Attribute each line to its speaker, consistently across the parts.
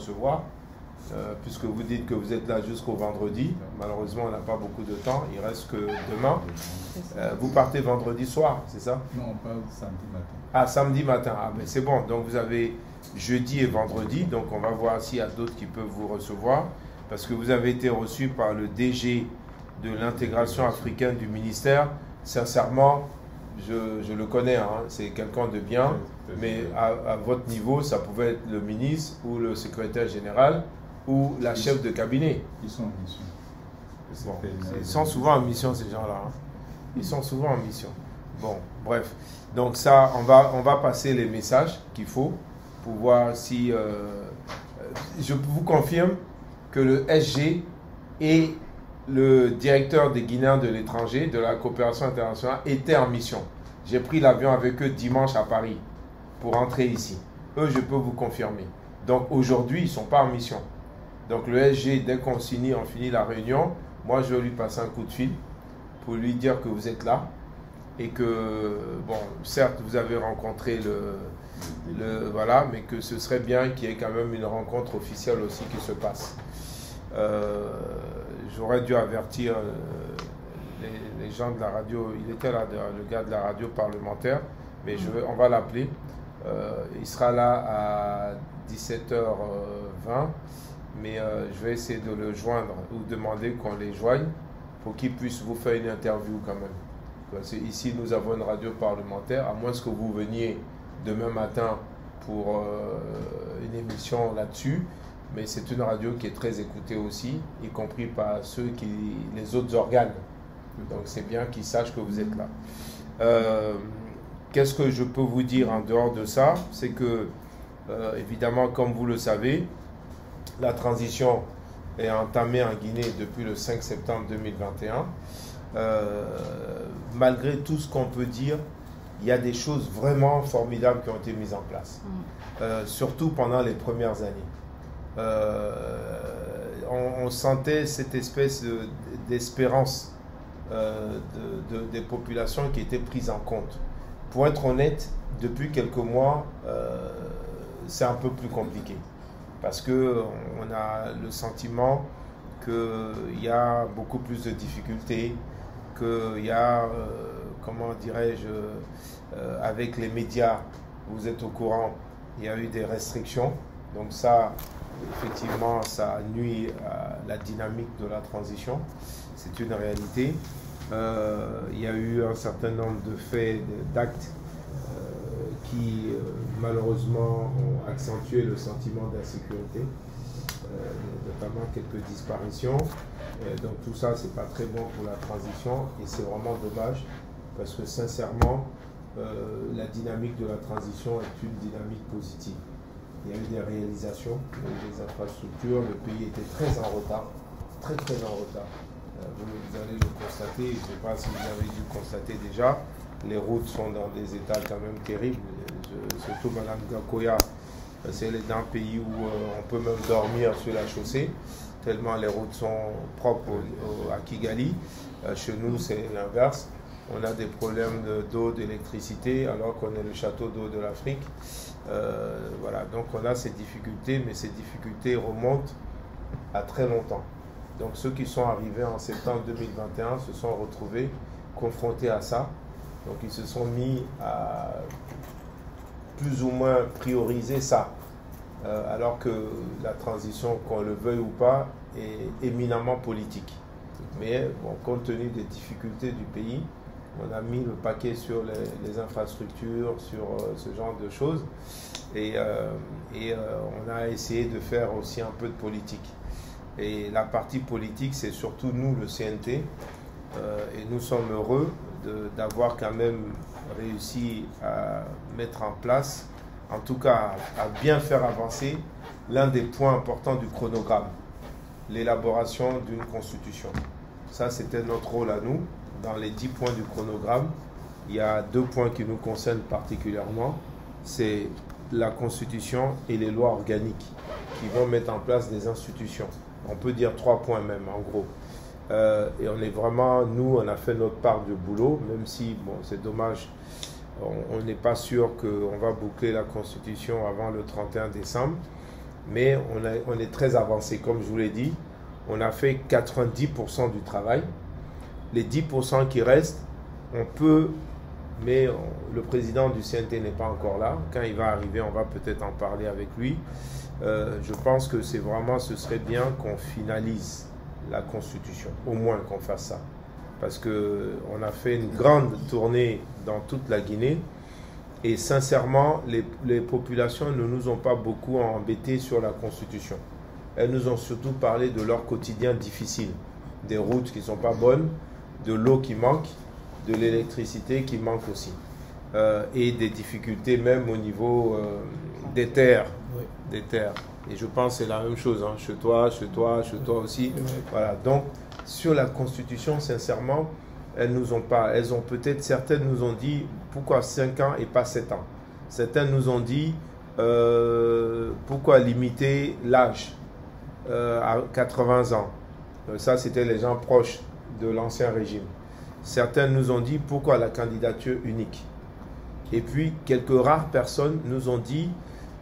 Speaker 1: recevoir, puisque vous dites que vous êtes là jusqu'au vendredi. Malheureusement, on n'a pas beaucoup de temps, il reste que demain. Vous partez vendredi soir, c'est ça?
Speaker 2: Non, on part samedi matin.
Speaker 1: Ah, samedi matin, ah, ben c'est bon. Donc vous avez jeudi et vendredi, donc on va voir s'il y a d'autres qui peuvent vous recevoir, parce que vous avez été reçu par le DG de l'intégration africaine du ministère. Sincèrement, je le connais, hein, c'est quelqu'un de bien, mais à votre niveau, ça pouvait être le ministre ou le secrétaire général ou la chef de cabinet.
Speaker 2: Ils sont en mission.
Speaker 1: Bon, ils sont souvent en mission, ces gens-là. Hein. Ils sont souvent en mission. Bon, bref. Donc ça, on va passer les messages qu'il faut pour voir si... je vous confirme que le SG et le directeur des Guinéens de l'étranger, de la coopération internationale, étaient en mission. J'ai pris l'avion avec eux dimanche à Paris pour entrer ici. Eux, je peux vous confirmer. Donc aujourd'hui, ils ne sont pas en mission. Donc le SG, dès qu'on finit la réunion, moi je vais lui passer un coup de fil pour lui dire que vous êtes là et que, bon, certes, vous avez rencontré voilà, mais que ce serait bien qu'il y ait quand même une rencontre officielle aussi qui se passe. J'aurais dû avertir les gens de la radio. Il était là, le gars de la radio parlementaire, mais on va l'appeler. Il sera là à 17h20, mais je vais essayer de le joindre ou demander qu'on les joigne pour qu'il puisse vous faire une interview quand même. Parce que ici, nous avons une radio parlementaire, à moins que vous veniez demain matin pour une émission là-dessus. Mais c'est une radio qui est très écoutée aussi, y compris par les autres organes. Donc c'est bien qu'ils sachent que vous êtes là. Qu'est-ce que je peux vous dire en dehors de ça? C'est que, évidemment, comme vous le savez, la transition est entamée en Guinée depuis le 5 septembre 2021. Malgré tout ce qu'on peut dire, il y a des choses vraiment formidables qui ont été mises en place. Surtout pendant les premières années. On sentait cette espèce d'espérance des populations qui étaient prises en compte. Pour être honnête, depuis quelques mois, c'est un peu plus compliqué. Parce qu'on a le sentiment qu'il y a beaucoup plus de difficultés, qu'il y a, comment dirais-je, avec les médias, vous êtes au courant, il y a eu des restrictions. Donc ça, effectivement, ça nuit à la dynamique de la transition. C'est une réalité. Il y a eu un certain nombre de faits, d'actes qui, malheureusement, ont accentué le sentiment d'insécurité, notamment quelques disparitions. Donc tout ça, c'est pas très bon pour la transition et c'est vraiment dommage parce que, sincèrement, la dynamique de la transition est une dynamique positive. Il y a eu des réalisations, des infrastructures, le pays était très en retard, très en retard. Vous allez le constater, je ne sais pas si vous avez dû le constater déjà, les routes sont dans des états quand même terribles, surtout Madame Gakoya, c'est un pays où on peut même dormir sur la chaussée, tellement les routes sont propres à Kigali. Chez nous, c'est l'inverse. On a des problèmes d'eau, d'électricité, alors qu'on est le château d'eau de l'Afrique. Voilà, donc on a ces difficultés, mais ces difficultés remontent à très longtemps. Donc ceux qui sont arrivés en septembre 2021 se sont retrouvés confrontés à ça. Donc ils se sont mis à plus ou moins prioriser ça. Alors que la transition, qu'on le veuille ou pas, est éminemment politique. Mais bon, compte tenu des difficultés du pays, on a mis le paquet sur les infrastructures, sur ce genre de choses. Et on a essayé de faire aussi un peu de politique. Et la partie politique, c'est surtout nous, le CNT. Et nous sommes heureux d'avoir quand même réussi à mettre en place, en tout cas à bien faire avancer, l'un des points importants du chronogramme, l'élaboration d'une constitution. Ça, c'était notre rôle à nous. Dans les 10 points du chronogramme, il y a 2 points qui nous concernent particulièrement. C'est la constitution et les lois organiques qui vont mettre en place des institutions. On peut dire 3 points même, en gros. Et on est vraiment, nous, on a fait notre part de boulot, même si, bon, c'est dommage, on n'est pas sûr qu'on va boucler la constitution avant le 31 décembre. mais on est très avancé. Comme je vous l'ai dit, on a fait 90% du travail. Les 10% qui restent, on peut, mais le président du CNT n'est pas encore là. Quand il va arriver, on va peut-être en parler avec lui. Je pense que ce serait bien qu'on finalise la Constitution, au moins qu'on fasse ça. Parce qu'on a fait une grande tournée dans toute la Guinée et sincèrement, les populations ne nous ont pas beaucoup embêtés sur la Constitution. Elles nous ont surtout parlé de leur quotidien difficile, des routes qui ne sont pas bonnes, de l'eau qui manque, de l'électricité qui manque aussi, et des difficultés même au niveau des terres.
Speaker 3: Oui.
Speaker 1: Des terres. Et je pense que c'est la même chose, hein, chez toi aussi.
Speaker 3: Oui.
Speaker 1: Voilà. Donc, sur la Constitution, sincèrement, elles ont peut-être, certaines nous ont dit pourquoi 5 ans et pas 7 ans. Certaines nous ont dit pourquoi limiter l'âge à 80 ans. Ça, c'était les gens proches de l'ancien régime. Certaines nous ont dit pourquoi la candidature unique. Et puis, quelques rares personnes nous ont dit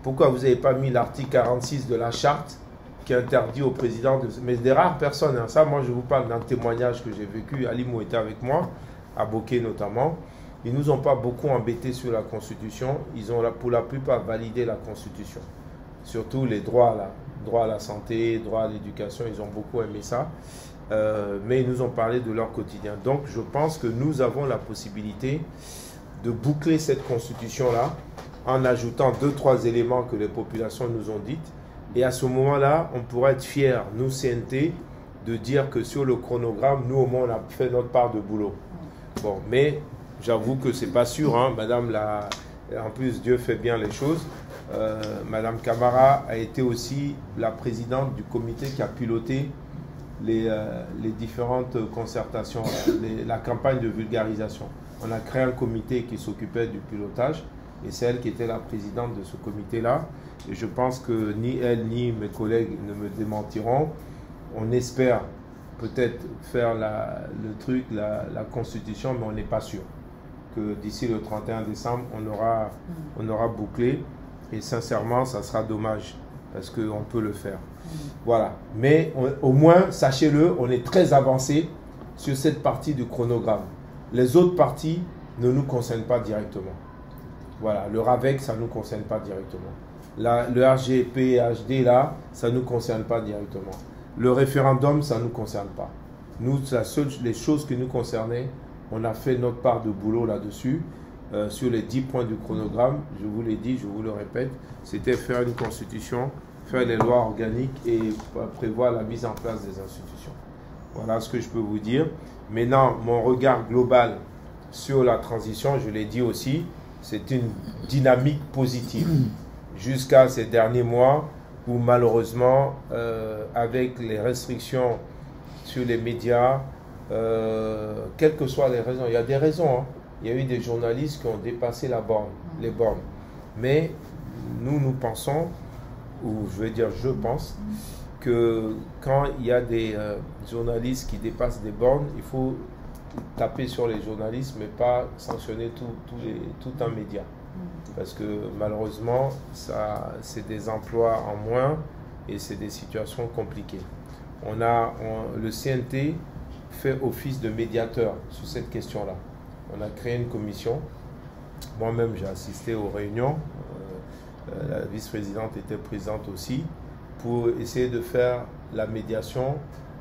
Speaker 1: pourquoi vous n'avez pas mis l'article 46 de la charte qui interdit au président de... Mais des rares personnes, hein, ça, moi, je vous parle d'un témoignage que j'ai vécu. Ali Mou était avec moi, à Bokeh notamment. Ils ne nous ont pas beaucoup embêtés sur la Constitution. Ils ont, pour la plupart, validé la Constitution. Surtout les droits, là. Droit à la santé, droit à l'éducation, ils ont beaucoup aimé ça. Mais ils nous ont parlé de leur quotidien. Donc, je pense que nous avons la possibilité de boucler cette Constitution-là en ajoutant 2-3 éléments que les populations nous ont dites. Et à ce moment-là, on pourra être fiers, nous CNT, de dire que sur le chronogramme, nous au moins, on a fait notre part de boulot. Bon, mais j'avoue que c'est pas sûr, hein, madame la... En plus, Dieu fait bien les choses. Madame Camara a été aussi la présidente du comité qui a piloté les différentes concertations, la campagne de vulgarisation. On a créé un comité qui s'occupait du pilotage et c'est elle qui était la présidente de ce comité-là. Et je pense que ni elle ni mes collègues ne me démentiront. On espère peut-être faire la constitution, mais on n'est pas sûr que d'ici le 31 décembre, on aura bouclé. Et sincèrement, ça sera dommage parce qu'on peut le faire. Voilà. Mais au moins, sachez-le, on est très avancé sur cette partie du chronogramme. Les autres parties ne nous concernent pas directement. Voilà. Le RAVEC, ça ne nous concerne pas directement. Le RGP, HD, là, ça ne nous concerne pas directement. Le référendum, ça ne nous concerne pas. Nous, les choses qui nous concernaient, on a fait notre part de boulot là-dessus. Sur les 10 points du chronogramme, je vous l'ai dit, je vous le répète, c'était faire une constitution, faire les lois organiques et prévoir la mise en place des institutions. Voilà ce que je peux vous dire. Maintenant, mon regard global sur la transition, je l'ai dit aussi, c'est une dynamique positive. Jusqu'à ces derniers mois où malheureusement, avec les restrictions sur les médias, quelles que soient les raisons, il y a des raisons, hein. Il y a eu des journalistes qui ont dépassé les bornes. Mais nous pensons, ou je pense, que quand il y a des journalistes qui dépassent des bornes, il faut taper sur les journalistes, mais pas sanctionner tout un média. Parce que malheureusement, c'est des emplois en moins et c'est des situations compliquées. Le CNT fait office de médiateur sur cette question-là. On a créé une commission. Moi-même, j'ai assisté aux réunions. La vice-présidente était présente aussi pour essayer de faire la médiation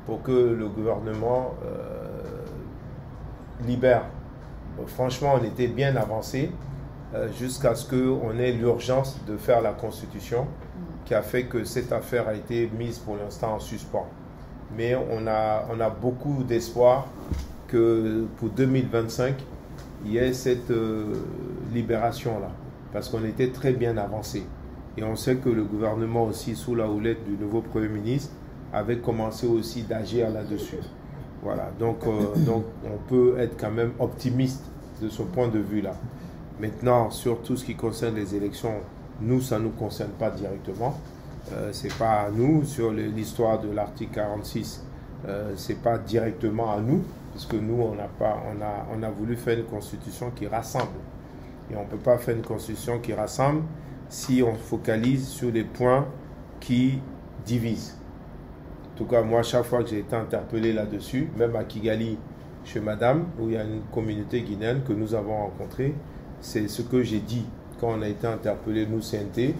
Speaker 1: pour que le gouvernement libère. Donc, franchement, on était bien avancé jusqu'à ce qu'on ait l'urgence de faire la constitution qui a fait que cette affaire a été mise pour l'instant en suspens. Mais on a beaucoup d'espoir que pour 2025, il y ait cette libération-là, parce qu'on était très bien avancé. Et on sait que le gouvernement aussi, sous la houlette du nouveau Premier ministre, avait commencé aussi d'agir là-dessus. Voilà, donc on peut être quand même optimiste de ce point de vue-là. Maintenant, sur tout ce qui concerne les élections, nous, ça ne nous concerne pas directement. Ce n'est pas à nous. Sur l'histoire de l'article 46, ce n'est pas directement à nous, parce que nous, on a voulu faire une constitution qui rassemble. Et on ne peut pas faire une constitution qui rassemble si on focalise sur les points qui divise. En tout cas, moi, chaque fois que j'ai été interpellé là-dessus, même à Kigali, chez Madame, où il y a une communauté guinéenne que nous avons rencontrée, c'est ce que j'ai dit quand on a été interpellé, nous, CNT.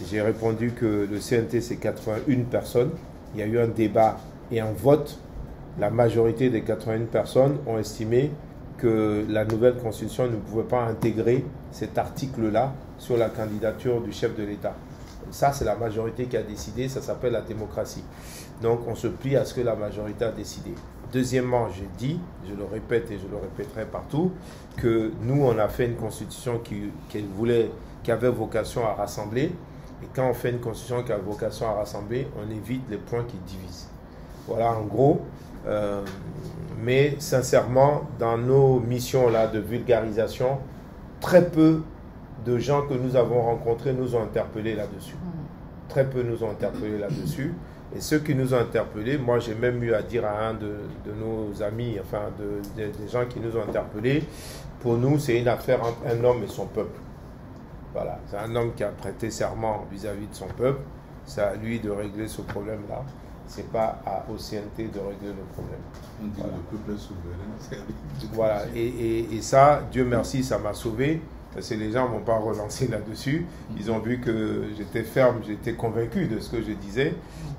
Speaker 1: J'ai répondu que le CNT, c'est 81 personnes. Il y a eu un débat et un vote. La majorité des 81 personnes ont estimé que la nouvelle constitution ne pouvait pas intégrer cet article-là sur la candidature du chef de l'État. Ça, c'est la majorité qui a décidé, ça s'appelle la démocratie. Donc, on se plie à ce que la majorité a décidé. Deuxièmement, j'ai dit, je le répète et je le répéterai partout, que nous, on a fait une constitution qui avait vocation à rassembler. Et quand on fait une constitution qui a vocation à rassembler, on évite les points qui divisent. Voilà, en gros. Mais sincèrement, dans nos missions là de vulgarisation, très peu de gens que nous avons rencontrés nous ont interpellés là-dessus. Très peu nous ont interpellés là-dessus. Et ceux qui nous ont interpellés, moi j'ai même eu à dire à un de nos amis, enfin des gens qui nous ont interpellés, pour nous c'est une affaire entre un homme et son peuple. Voilà, c'est un homme qui a prêté serment vis-à-vis de son peuple, c'est à lui de régler ce problème-là. C'est pas au CNT de régler le problème.
Speaker 2: On dit voilà. Le peuple est souverain.
Speaker 1: Voilà, et ça, Dieu merci, ça m'a sauvé. Parce que les gens ne m'ont pas relancé là-dessus. Ils ont vu que j'étais ferme, j'étais convaincu de ce que je disais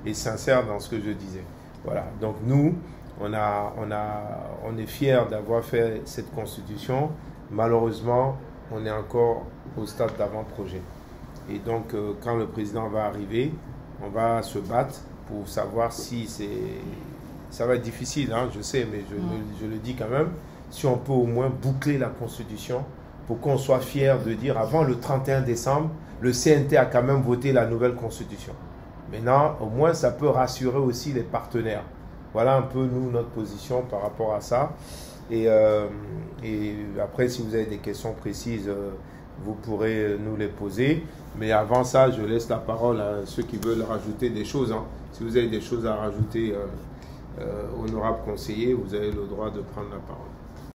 Speaker 1: et sincère dans ce que je disais. Voilà, donc nous, on est fiers d'avoir fait cette constitution. Malheureusement, on est encore au stade d'avant-projet. Et donc, quand le président va arriver, on va se battre pour savoir si c'est... Ça va être difficile, hein, je sais, mais je le dis quand même. Si on peut au moins boucler la Constitution pour qu'on soit fier de dire avant le 31 décembre, le CNT a quand même voté la nouvelle Constitution. Maintenant, au moins, ça peut rassurer aussi les partenaires. Voilà un peu, nous, notre position par rapport à ça. Et après, si vous avez des questions précises, vous pourrez nous les poser. Mais avant ça, je laisse la parole à ceux qui veulent rajouter des choses. Hein. Si vous avez des choses à rajouter, honorable conseiller, vous avez le droit de prendre la parole.